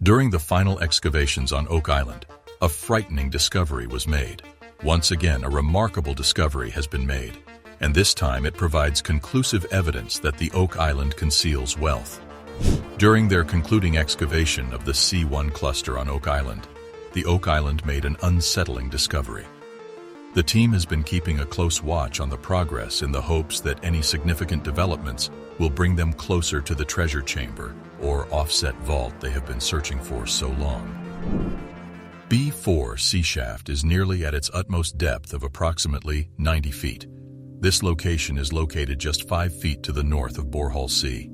During the final excavations on Oak Island, a frightening discovery was made. Once again, a remarkable discovery has been made, and this time it provides conclusive evidence that the Oak Island conceals wealth. During their concluding excavation of the C1 cluster on Oak Island, the Oak Island made an unsettling discovery. The team has been keeping a close watch on the progress in the hopes that any significant developments will bring them closer to the treasure chamber or offset vault they have been searching for so long. B4 sea shaft is nearly at its utmost depth of approximately 90 feet. This location is located just 5 feet to the north of Borehole C.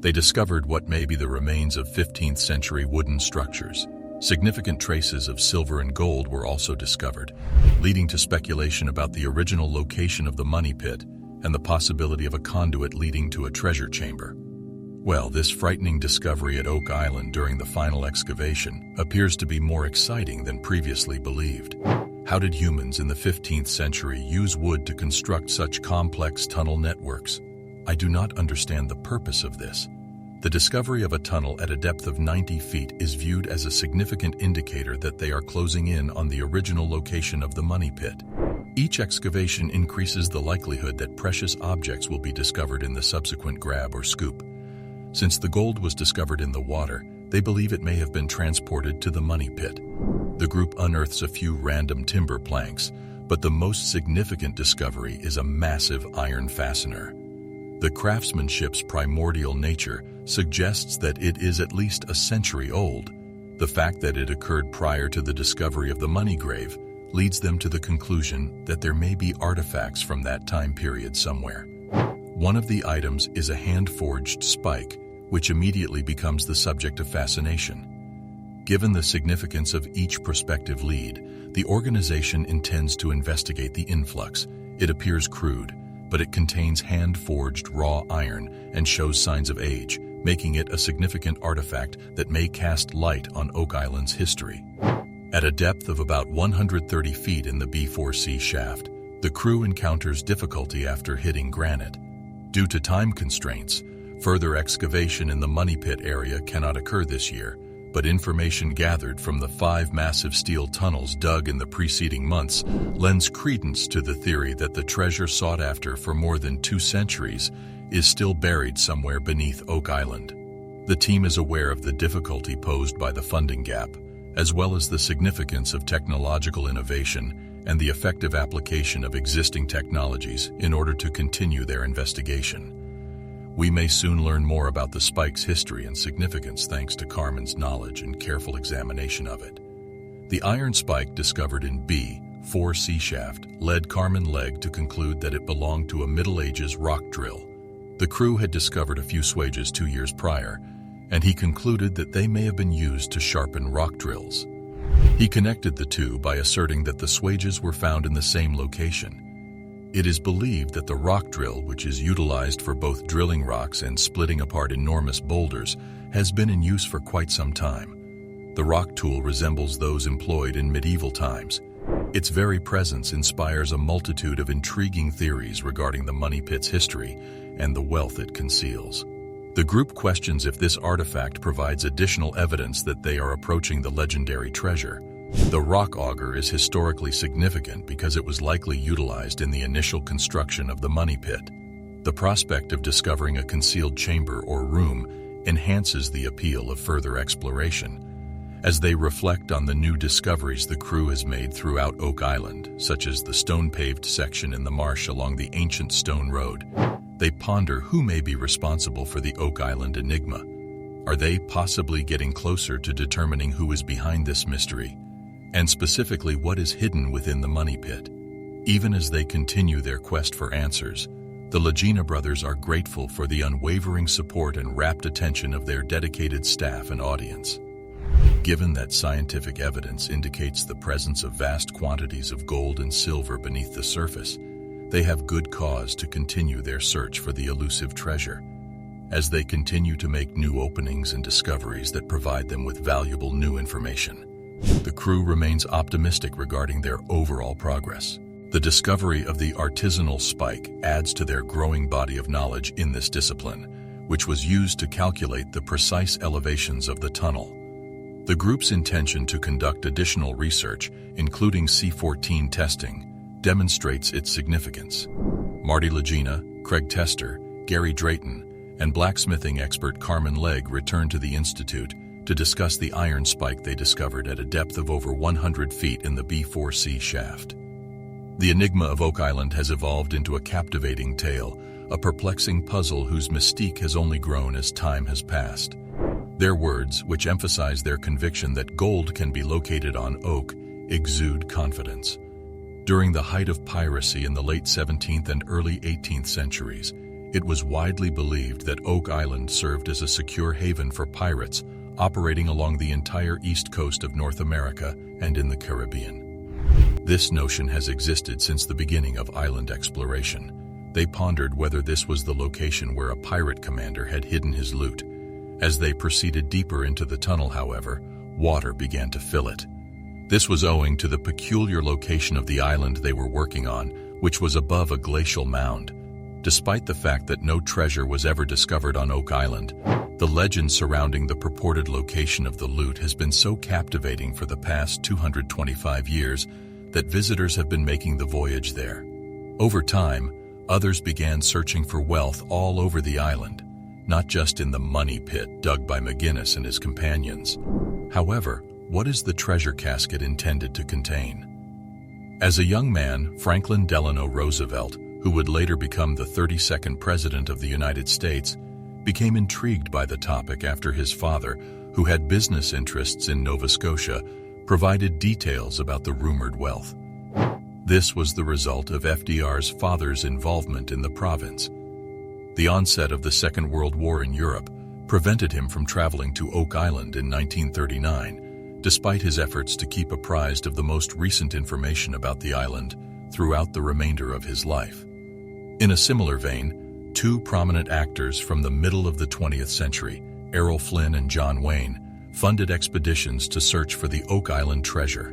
They discovered what may be the remains of 15th century wooden structures. Significant traces of silver and gold were also discovered, leading to speculation about the original location of the money pit and the possibility of a conduit leading to a treasure chamber. Well, this frightening discovery at Oak Island during the final excavation appears to be more exciting than previously believed. How did humans in the 15th century use wood to construct such complex tunnel networks? I do not understand the purpose of this. The discovery of a tunnel at a depth of 90 feet is viewed as a significant indicator that they are closing in on the original location of the money pit. Each excavation increases the likelihood that precious objects will be discovered in the subsequent grab or scoop. Since the gold was discovered in the water, they believe it may have been transported to the money pit. The group unearths a few random timber planks, but the most significant discovery is a massive iron fastener. The craftsmanship's primordial nature suggests that it is at least a century old. The fact that it occurred prior to the discovery of the money grave leads them to the conclusion that there may be artifacts from that time period somewhere. One of the items is a hand-forged spike, which immediately becomes the subject of fascination. Given the significance of each prospective lead, the organization intends to investigate the influx. It appears crude, but it contains hand-forged raw iron and shows signs of age, making it a significant artifact that may cast light on Oak Island's history. At a depth of about 130 feet in the B4C shaft, the crew encounters difficulty after hitting granite. Due to time constraints, further excavation in the money pit area cannot occur this year, but information gathered from the 5 massive steel tunnels dug in the preceding months lends credence to the theory that the treasure sought after for more than 2 centuries is still buried somewhere beneath Oak Island. The team is aware of the difficulty posed by the funding gap, as well as the significance of technological innovation and the effective application of existing technologies in order to continue their investigation. We may soon learn more about the spike's history and significance thanks to Carmen's knowledge and careful examination of it. The iron spike discovered in B4C shaft led Carmen Legg to conclude that it belonged to a Middle Ages rock drill. The crew had discovered a few swages 2 years prior, and he concluded that they may have been used to sharpen rock drills. He connected the two by asserting that the swages were found in the same location. It is believed that the rock drill, which is utilized for both drilling rocks and splitting apart enormous boulders, has been in use for quite some time. The rock tool resembles those employed in medieval times. Its very presence inspires a multitude of intriguing theories regarding the money pit's history and the wealth it conceals. The group questions if this artifact provides additional evidence that they are approaching the legendary treasure. The rock auger is historically significant because it was likely utilized in the initial construction of the money pit. The prospect of discovering a concealed chamber or room enhances the appeal of further exploration. As they reflect on the new discoveries the crew has made throughout Oak Island, such as the stone-paved section in the marsh along the ancient stone road, they ponder who may be responsible for the Oak Island enigma. Are they possibly getting closer to determining who is behind this mystery? And specifically, what is hidden within the money pit? Even as they continue their quest for answers, the Lagena brothers are grateful for the unwavering support and rapt attention of their dedicated staff and audience. Given that scientific evidence indicates the presence of vast quantities of gold and silver beneath the surface, they have good cause to continue their search for the elusive treasure. As they continue to make new openings and discoveries that provide them with valuable new information, the crew remains optimistic regarding their overall progress. The discovery of the artisanal spike adds to their growing body of knowledge in this discipline, which was used to calculate the precise elevations of the tunnel. The group's intention to conduct additional research, including C-14 testing, demonstrates its significance. Marty Lagina, Craig Tester, Gary Drayton, and blacksmithing expert Carmen Legg returned to the Institute to discuss the iron spike they discovered at a depth of over 100 feet in the B4C shaft. The enigma of Oak Island has evolved into a captivating tale, a perplexing puzzle whose mystique has only grown as time has passed. Their words, which emphasize their conviction that gold can be located on oak, exude confidence. During the height of piracy in the late 17th and early 18th centuries, it was widely believed that Oak Island served as a secure haven for pirates operating along the entire east coast of North America and in the Caribbean. This notion has existed since the beginning of island exploration. They pondered whether this was the location where a pirate commander had hidden his loot. As they proceeded deeper into the tunnel, however, water began to fill it. This was owing to the peculiar location of the island they were working on, which was above a glacial mound. Despite the fact that no treasure was ever discovered on Oak Island, the legend surrounding the purported location of the loot has been so captivating for the past 225 years that visitors have been making the voyage there. Over time, others began searching for wealth all over the island, not just in the money pit dug by McGinnis and his companions. However, what is the treasure casket intended to contain? As a young man, Franklin Delano Roosevelt, who would later become the 32nd President of the United States, became intrigued by the topic after his father, who had business interests in Nova Scotia, provided details about the rumored wealth. This was the result of FDR's father's involvement in the province. The onset of the Second World War in Europe prevented him from traveling to Oak Island in 1939, despite his efforts to keep apprised of the most recent information about the island throughout the remainder of his life. In a similar vein, two prominent actors from the middle of the 20th century, Errol Flynn and John Wayne, funded expeditions to search for the Oak Island treasure.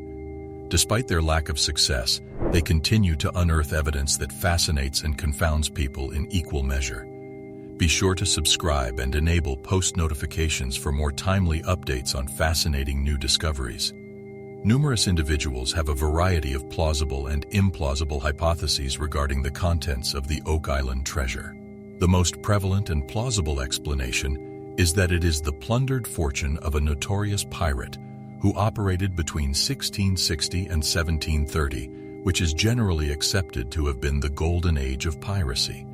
Despite their lack of success, they continue to unearth evidence that fascinates and confounds people in equal measure. Be sure to subscribe and enable post notifications for more timely updates on fascinating new discoveries. Numerous individuals have a variety of plausible and implausible hypotheses regarding the contents of the Oak Island treasure. The most prevalent and plausible explanation is that it is the plundered fortune of a notorious pirate who operated between 1660 and 1730, which is generally accepted to have been the golden age of piracy.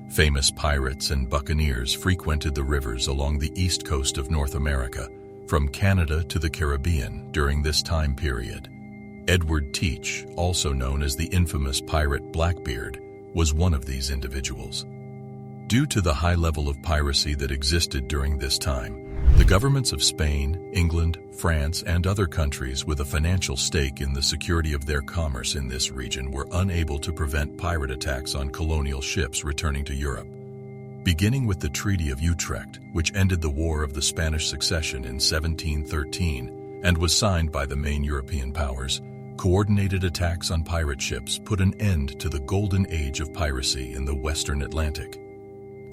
Famous pirates and buccaneers frequented the rivers along the east coast of North America, from Canada to the Caribbean during this time period. Edward Teach, also known as the infamous pirate Blackbeard, was one of these individuals. Due to the high level of piracy that existed during this time, the governments of Spain, England, France, and other countries with a financial stake in the security of their commerce in this region were unable to prevent pirate attacks on colonial ships returning to Europe. Beginning with the Treaty of Utrecht, which ended the War of the Spanish Succession in 1713 and was signed by the main European powers, coordinated attacks on pirate ships put an end to the golden age of piracy in the Western Atlantic.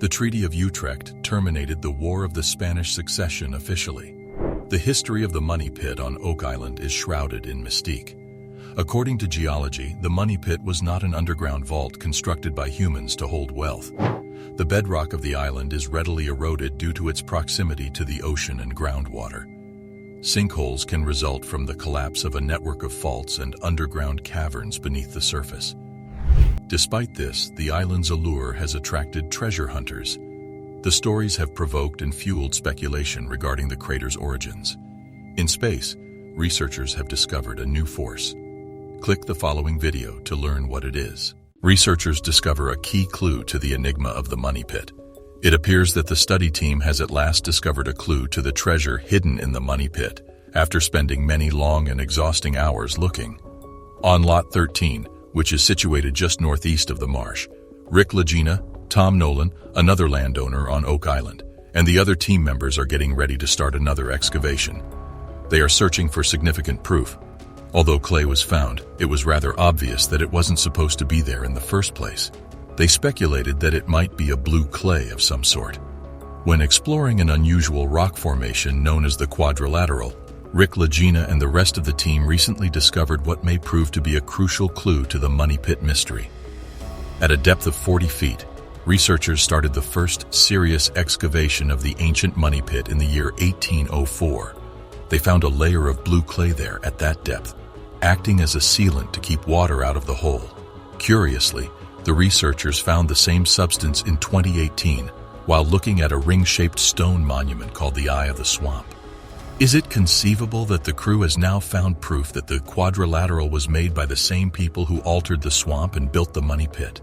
The Treaty of Utrecht terminated the War of the Spanish Succession officially. The history of the Money Pit on Oak Island is shrouded in mystique. According to geology, the Money Pit was not an underground vault constructed by humans to hold wealth. The bedrock of the island is readily eroded due to its proximity to the ocean and groundwater. Sinkholes can result from the collapse of a network of faults and underground caverns beneath the surface. Despite this, the island's allure has attracted treasure hunters. The stories have provoked and fueled speculation regarding the crater's origins. In space, researchers have discovered a new force. Click the following video to learn what it is. Researchers discover a key clue to the enigma of the Money Pit. It appears that the study team has at last discovered a clue to the treasure hidden in the Money Pit, after spending many long and exhausting hours looking. On Lot 13, which is situated just northeast of the marsh, Rick Lagina, Tom Nolan, another landowner on Oak Island, and the other team members are getting ready to start another excavation. They are searching for significant proof. Although clay was found, it was rather obvious that it wasn't supposed to be there in the first place. They speculated that it might be a blue clay of some sort. When exploring an unusual rock formation known as the Quadrilateral, Rick Lagina and the rest of the team recently discovered what may prove to be a crucial clue to the money pit mystery. At a depth of 40 feet, researchers started the first serious excavation of the ancient money pit in the year 1804. They found a layer of blue clay there at that depth, acting as a sealant to keep water out of the hole. Curiously, the researchers found the same substance in 2018 while looking at a ring-shaped stone monument called the Eye of the Swamp. Is it conceivable that the crew has now found proof that the quadrilateral was made by the same people who altered the swamp and built the money pit?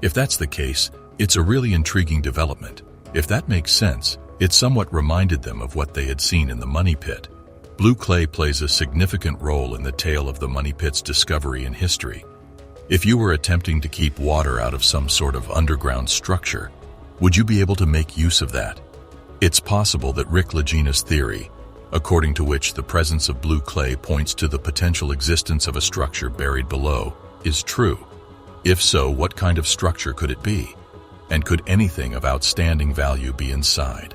If that's the case, it's a really intriguing development. If that makes sense, it somewhat reminded them of what they had seen in the money pit. Blue clay plays a significant role in the tale of the money pit's discovery and history. If you were attempting to keep water out of some sort of underground structure, would you be able to make use of that? It's possible that Rick Lagina's theory, according to which the presence of blue clay points to the potential existence of a structure buried below, is true. If so, what kind of structure could it be? And could anything of outstanding value be inside?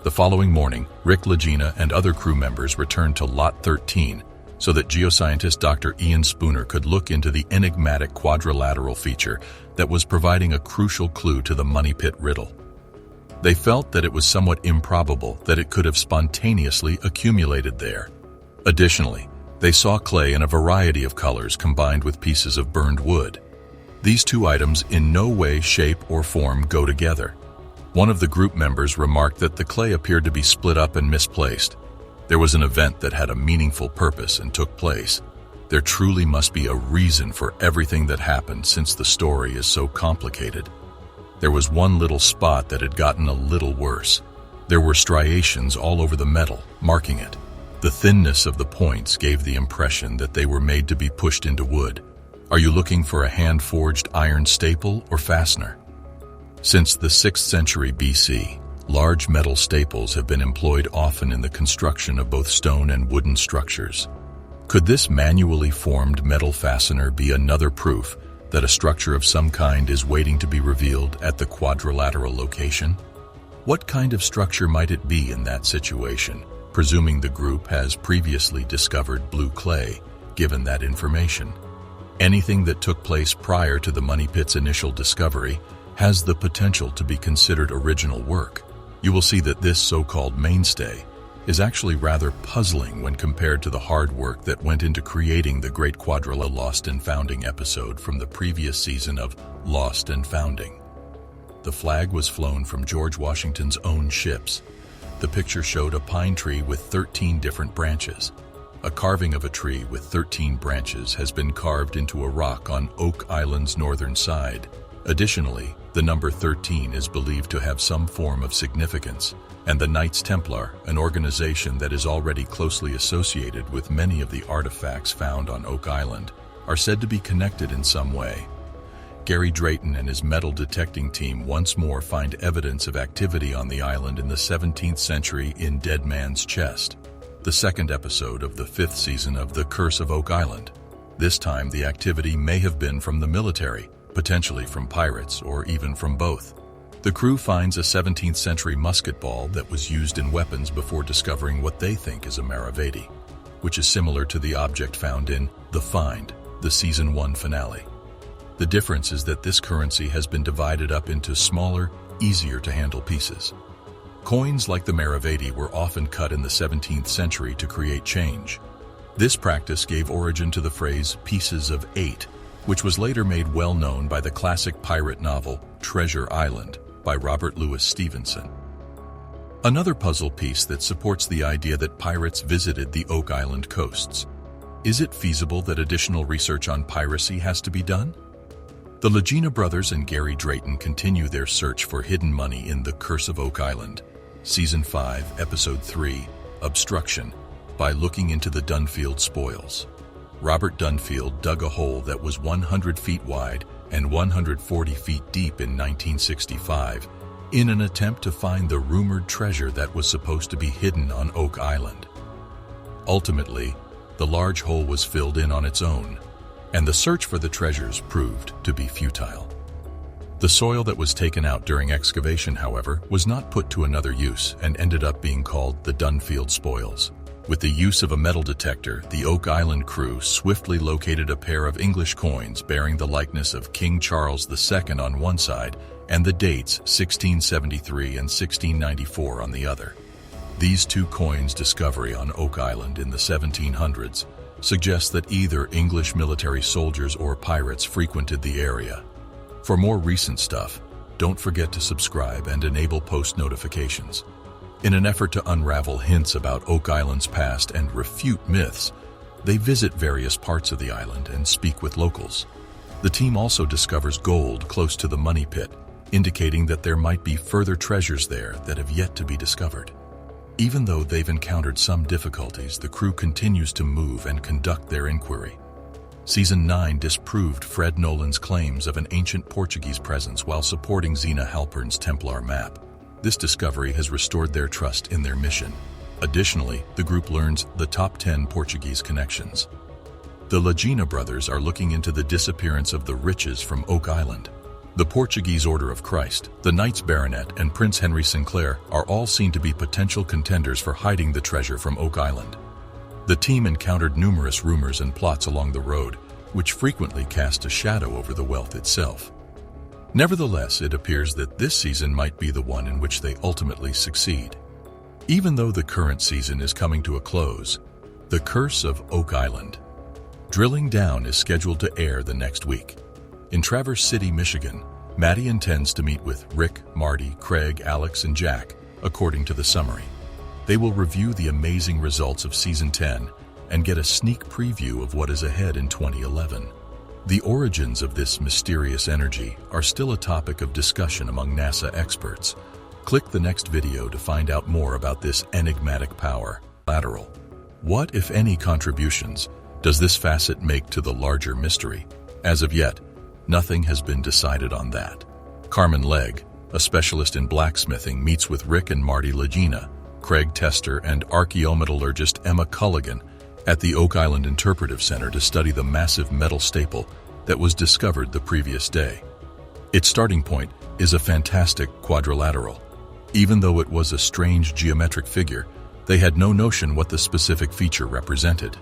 The following morning, Rick Lagina and other crew members returned to Lot 13 so that geoscientist Dr. Ian Spooner could look into the enigmatic quadrilateral feature that was providing a crucial clue to the money pit riddle. They felt that it was somewhat improbable that it could have spontaneously accumulated there. Additionally, they saw clay in a variety of colors combined with pieces of burned wood. These two items in no way, shape, or form go together. One of the group members remarked that the clay appeared to be split up and misplaced. There was an event that had a meaningful purpose and took place. There truly must be a reason for everything that happened since the story is so complicated. There was one little spot that had gotten a little worse. There were striations all over the metal, marking it. The thinness of the points gave the impression that they were made to be pushed into wood. Are you looking for a hand-forged iron staple or fastener? Since the 6th century BC, large metal staples have been employed often in the construction of both stone and wooden structures. Could this manually formed metal fastener be another proof that a structure of some kind is waiting to be revealed at the quadrilateral location? What kind of structure might it be in that situation, presuming the group has previously discovered blue clay, given that information? Anything that took place prior to the money pit's initial discovery has the potential to be considered original work. You will see that this so-called mainstay is actually rather puzzling when compared to the hard work that went into creating the Great Quadrilateral Lost and Founding episode from the previous season of Lost and Founding. The flag was flown from George Washington's own ships. The picture showed a pine tree with 13 different branches. A carving of a tree with 13 branches has been carved into a rock on Oak Island's northern side. Additionally, the number 13 is believed to have some form of significance, and the Knights Templar, an organization that is already closely associated with many of the artifacts found on Oak Island, are said to be connected in some way. Gary Drayton and his metal detecting team once more find evidence of activity on the island in the 17th century in Dead Man's Chest, the second episode of the 5th season of The Curse of Oak Island. This time the activity may have been from the military, potentially from pirates, or even from both. The crew finds a 17th century musket ball that was used in weapons before discovering what they think is a Maravedi, which is similar to the object found in The Find, the Season 1 finale. The difference is that this currency has been divided up into smaller, easier-to-handle pieces. Coins like the Maravedi were often cut in the 17th century to create change. This practice gave origin to the phrase "pieces of 8, which was later made well known by the classic pirate novel Treasure Island by Robert Louis Stevenson. Another puzzle piece that supports the idea that pirates visited the Oak Island coasts. Is it feasible that additional research on piracy has to be done? The Lagina brothers and Gary Drayton continue their search for hidden money in The Curse of Oak Island, Season 5, Episode 3, Obstruction, by looking into the Dunfield spoils. Robert Dunfield dug a hole that was 100 feet wide and 140 feet deep in 1965 in an attempt to find the rumored treasure that was supposed to be hidden on Oak Island. Ultimately, the large hole was filled in on its own, and the search for the treasures proved to be futile. The soil that was taken out during excavation, however, was not put to another use and ended up being called the Dunfield spoils. With the use of a metal detector, the Oak Island crew swiftly located a pair of English coins bearing the likeness of King Charles II on one side and the dates 1673 and 1694 on the other. These two coins' discovery on Oak Island in the 1700s suggests that either English military soldiers or pirates frequented the area. For more recent stuff, don't forget to subscribe and enable post notifications. In an effort to unravel hints about Oak Island's past and refute myths, they visit various parts of the island and speak with locals. The team also discovers gold close to the money pit, indicating that there might be further treasures there that have yet to be discovered. Even though they've encountered some difficulties, the crew continues to move and conduct their inquiry. Season 9 disproved Fred Nolan's claims of an ancient Portuguese presence while supporting Zena Halpern's Templar map. This discovery has restored their trust in their mission. Additionally, the group learns the top 10 Portuguese connections. The Lagina brothers are looking into the disappearance of the riches from Oak Island. The Portuguese Order of Christ, the Knights Baronet, and Prince Henry Sinclair are all seen to be potential contenders for hiding the treasure from Oak Island. The team encountered numerous rumors and plots along the road, which frequently cast a shadow over the wealth itself. Nevertheless, it appears that this season might be the one in which they ultimately succeed. Even though the current season is coming to a close, The Curse of Oak Island. Drilling Down is scheduled to air the next week. In Traverse City, Michigan, Maddie intends to meet with Rick, Marty, Craig, Alex, and Jack, according to the summary. They will review the amazing results of Season 10 and get a sneak preview of what is ahead in 2011. The origins of this mysterious energy are still a topic of discussion among NASA experts. Click the next video to find out more about this enigmatic power. Lateral. What, if any, contributions does this facet make to the larger mystery? As of yet, nothing has been decided on that. Carmen Legg, a specialist in blacksmithing, meets with Rick and Marty Lagina, Craig Tester, and archaeometallurgist Emma Culligan at the Oak Island Interpretive Center to study the massive metal staple that was discovered the previous day. Its starting point is a fantastic quadrilateral. Even though it was a strange geometric figure, they had no notion what the specific feature represented.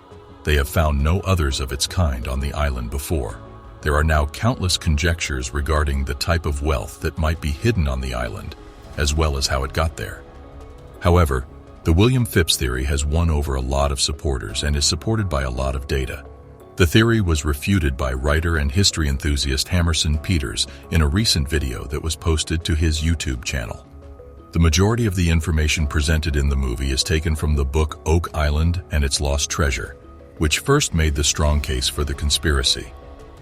They have found no others of its kind on the island before. There are now countless conjectures regarding the type of wealth that might be hidden on the island, as well as how it got there. However, the William Phipps theory has won over a lot of supporters and is supported by a lot of data. The theory was refuted by writer and history enthusiast Hammerson Peters in a recent video that was posted to his YouTube channel. The majority of the information presented in the movie is taken from the book Oak Island and Its Lost Treasure, which first made the strong case for the conspiracy.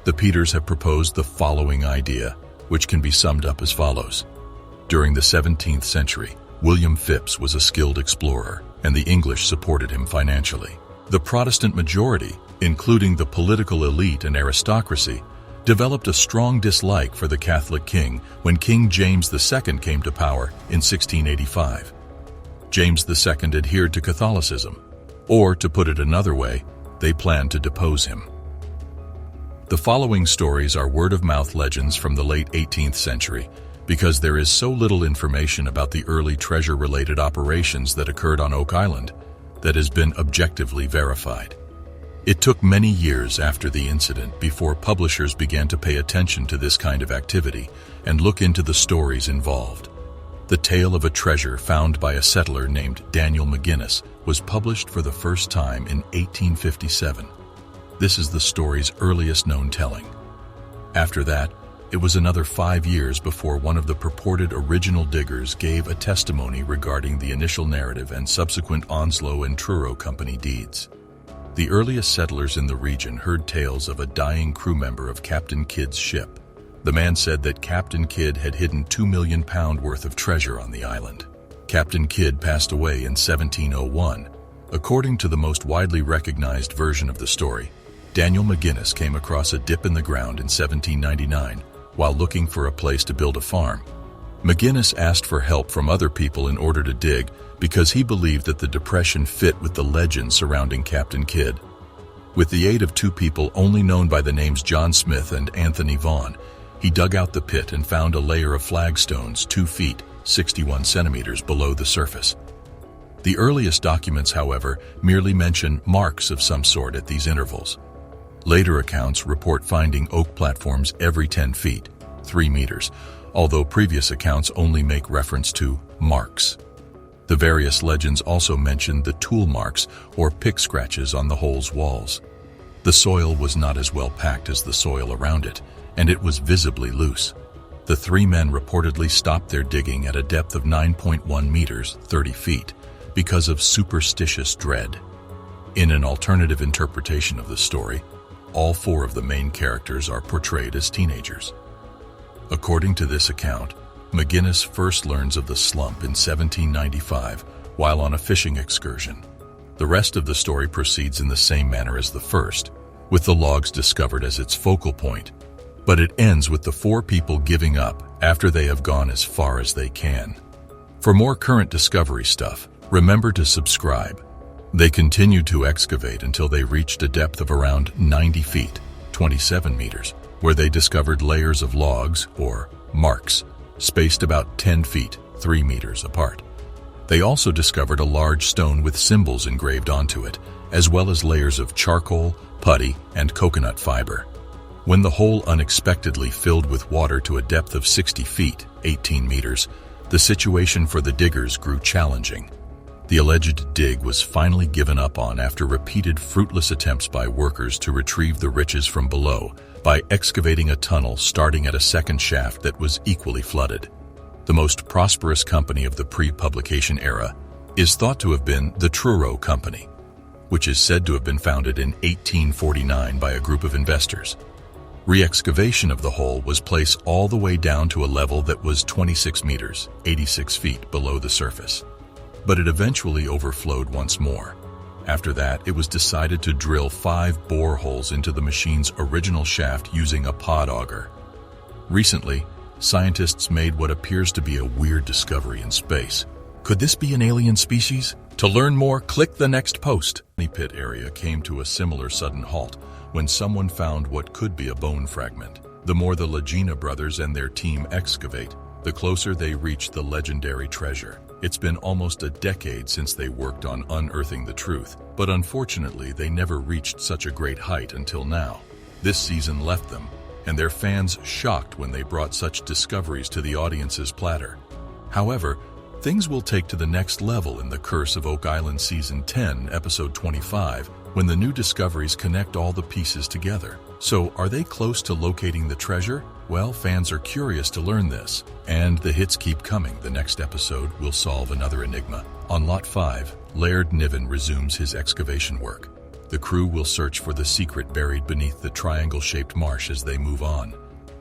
The Peters have proposed the following idea, which can be summed up as follows. During the 17th century, William Phipps was a skilled explorer, and the English supported him financially. The Protestant majority, including the political elite and aristocracy, developed a strong dislike for the Catholic king when King James II came to power in 1685. James II adhered to Catholicism, or to put it another way, they planned to depose him. The following stories are word-of-mouth legends from the late 18th century, because there is so little information about the early treasure-related operations that occurred on Oak Island that has been objectively verified. It took many years after the incident before publishers began to pay attention to this kind of activity and look into the stories involved. The tale of a treasure found by a settler named Daniel McGinnis was published for the first time in 1857. This is the story's earliest known telling. After that, it was another 5 years before one of the purported original diggers gave a testimony regarding the initial narrative and subsequent Onslow and Truro Company deeds. The earliest settlers in the region heard tales of a dying crew member of Captain Kidd's ship. The man said that Captain Kidd had hidden £2 million worth of treasure on the island. Captain Kidd passed away in 1701. According to the most widely recognized version of the story, Daniel McGinnis came across a dip in the ground in 1799 while looking for a place to build a farm. McGinnis asked for help from other people in order to dig because he believed that the depression fit with the legend surrounding Captain Kidd. With the aid of two people only known by the names John Smith and Anthony Vaughan, he dug out the pit and found a layer of flagstones 2 feet, 61 centimeters below the surface. The earliest documents, however, merely mention marks of some sort at these intervals. Later accounts report finding oak platforms every 10 feet, 3 meters, although previous accounts only make reference to marks. The various legends also mention the tool marks or pick scratches on the hole's walls. The soil was not as well packed as the soil around it, and it was visibly loose. The 3 men reportedly stopped their digging at a depth of 9.1 meters, 30 feet, because of superstitious dread. In an alternative interpretation of the story, all 4 of the main characters are portrayed as teenagers. According to this account, McGinnis first learns of the slump in 1795 while on a fishing excursion. The rest of the story proceeds in the same manner as the first, with the logs discovered as its focal point, but it ends with the 4 people giving up after they have gone as far as they can. For more current discovery stuff, remember to subscribe. They continued to excavate until they reached a depth of around 90 feet, 27 meters, where they discovered layers of logs, or marks, spaced about 10 feet, 3 meters apart. They also discovered a large stone with symbols engraved onto it, as well as layers of charcoal, putty, and coconut fiber. When the hole unexpectedly filled with water to a depth of 60 feet, 18 meters, the situation for the diggers grew challenging. The alleged dig was finally given up on after repeated fruitless attempts by workers to retrieve the riches from below by excavating a tunnel starting at a second shaft that was equally flooded. The most prosperous company of the pre-publication era is thought to have been the Truro Company, which is said to have been founded in 1849 by a group of investors. Re-excavation of the hole was placed all the way down to a level that was 26 meters, 86 feet below the surface. But it eventually overflowed once more. After that, it was decided to drill 5 boreholes into the machine's original shaft using a pod auger. Recently, scientists made what appears to be a weird discovery in space. Could this be an alien species? To learn more, click the next post. The pit area came to a similar sudden halt when someone found what could be a bone fragment. The more the Lagina brothers and their team excavate, the closer they reach the legendary treasure. It's been almost a decade since they worked on unearthing the truth, but unfortunately they never reached such a great height until now. This season left them, and their fans shocked when they brought such discoveries to the audience's platter. However, things will take to the next level in The Curse of Oak Island Season 10, Episode 25, when the new discoveries connect all the pieces together. So, are they close to locating the treasure? Well, fans are curious to learn this, and the hits keep coming. The next episode will solve another enigma. On Lot 5, Laird Niven resumes his excavation work. The crew will search for the secret buried beneath the triangle-shaped marsh as they move on.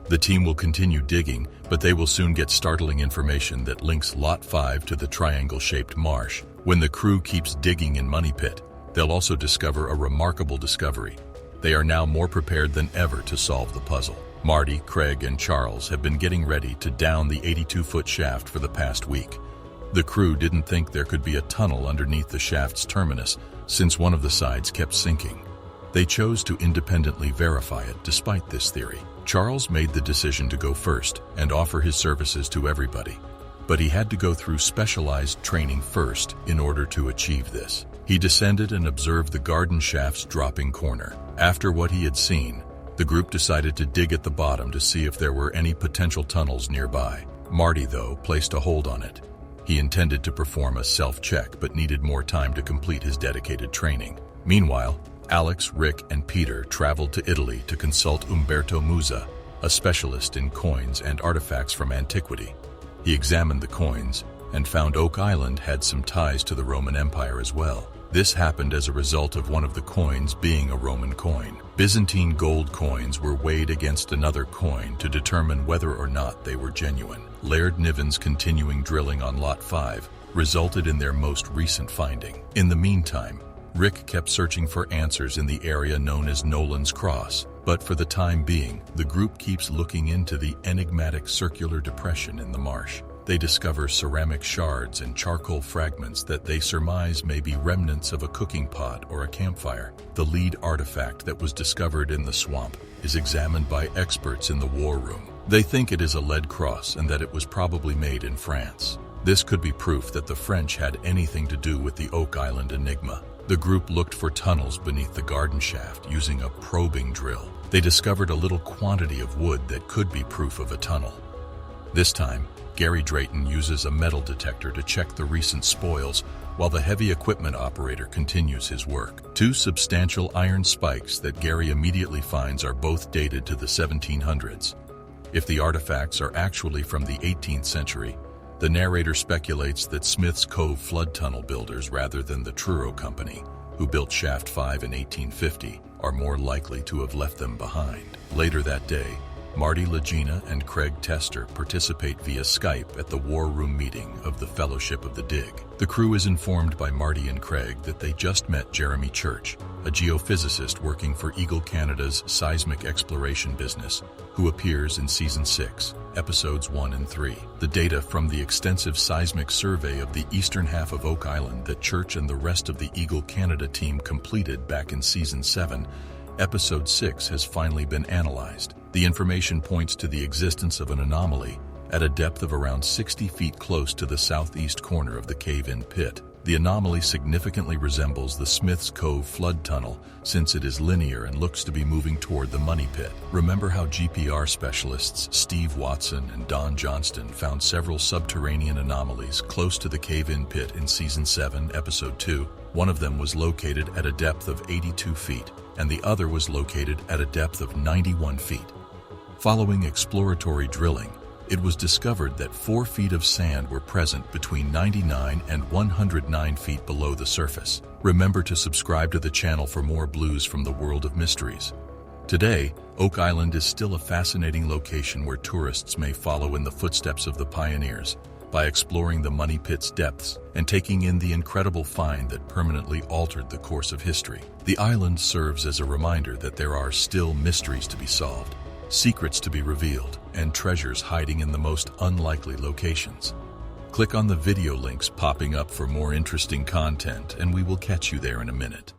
The team will continue digging, but they will soon get startling information that links Lot 5 to the triangle-shaped marsh. When the crew keeps digging in Money Pit, they'll also discover a remarkable discovery. They are now more prepared than ever to solve the puzzle. Marty, Craig, and Charles have been getting ready to down the 82-foot shaft for the past week. The crew didn't think there could be a tunnel underneath the shaft's terminus, since one of the sides kept sinking. They chose to independently verify it despite this theory. Charles made the decision to go first and offer his services to everybody, but he had to go through specialized training first in order to achieve this. He descended and observed the garden shaft's dropping corner. After what he had seen, the group decided to dig at the bottom to see if there were any potential tunnels nearby. Marty, though, placed a hold on it. He intended to perform a self-check but needed more time to complete his dedicated training. Meanwhile, Alex, Rick, and Peter traveled to Italy to consult Umberto Musa, a specialist in coins and artifacts from antiquity. He examined the coins and found Oak Island had some ties to the Roman Empire as well. This happened as a result of one of the coins being a Roman coin. Byzantine gold coins were weighed against another coin to determine whether or not they were genuine. Laird Niven's continuing drilling on Lot 5 resulted in their most recent finding. In the meantime, Rick kept searching for answers in the area known as Nolan's Cross, but for the time being, the group keeps looking into the enigmatic circular depression in the marsh. They discover ceramic shards and charcoal fragments that they surmise may be remnants of a cooking pot or a campfire. The lead artifact that was discovered in the swamp is examined by experts in the war room. They think it is a lead cross and that it was probably made in France. This could be proof that the French had anything to do with the Oak Island enigma. The group looked for tunnels beneath the garden shaft using a probing drill. They discovered a little quantity of wood that could be proof of a tunnel. This time, Gary Drayton uses a metal detector to check the recent spoils while the heavy equipment operator continues his work. Two substantial iron spikes that Gary immediately finds are both dated to the 1700s. If the artifacts are actually from the 18th century, the narrator speculates that Smith's Cove flood tunnel builders rather than the Truro Company, who built Shaft 5 in 1850, are more likely to have left them behind. Later that day, Marty Lagina and Craig Tester participate via Skype at the War Room meeting of the Fellowship of the Dig. The crew is informed by Marty and Craig that they just met Jeremy Church, a geophysicist working for Eagle Canada's seismic exploration business, who appears in Season 6, Episodes 1 and 3. The data from the extensive seismic survey of the eastern half of Oak Island that Church and the rest of the Eagle Canada team completed back in Season 7, Episode 6 has finally been analyzed. The information points to the existence of an anomaly at a depth of around 60 feet close to the southeast corner of the cave-in pit. The anomaly significantly resembles the Smith's Cove flood tunnel since it is linear and looks to be moving toward the money pit. Remember how GPR specialists Steve Watson and Don Johnston found several subterranean anomalies close to the cave-in pit in Season 7, Episode 2? One of them was located at a depth of 82 feet, and the other was located at a depth of 91 feet. Following exploratory drilling, it was discovered that 4 feet of sand were present between 99 and 109 feet below the surface. Remember to subscribe to the channel for more blues from the world of mysteries. Today, Oak Island is still a fascinating location where tourists may follow in the footsteps of the pioneers by exploring the money pit's depths and taking in the incredible find that permanently altered the course of history. The island serves as a reminder that there are still mysteries to be solved, secrets to be revealed, and treasures hiding in the most unlikely locations. Click on the video links popping up for more interesting content, and we will catch you there in a minute.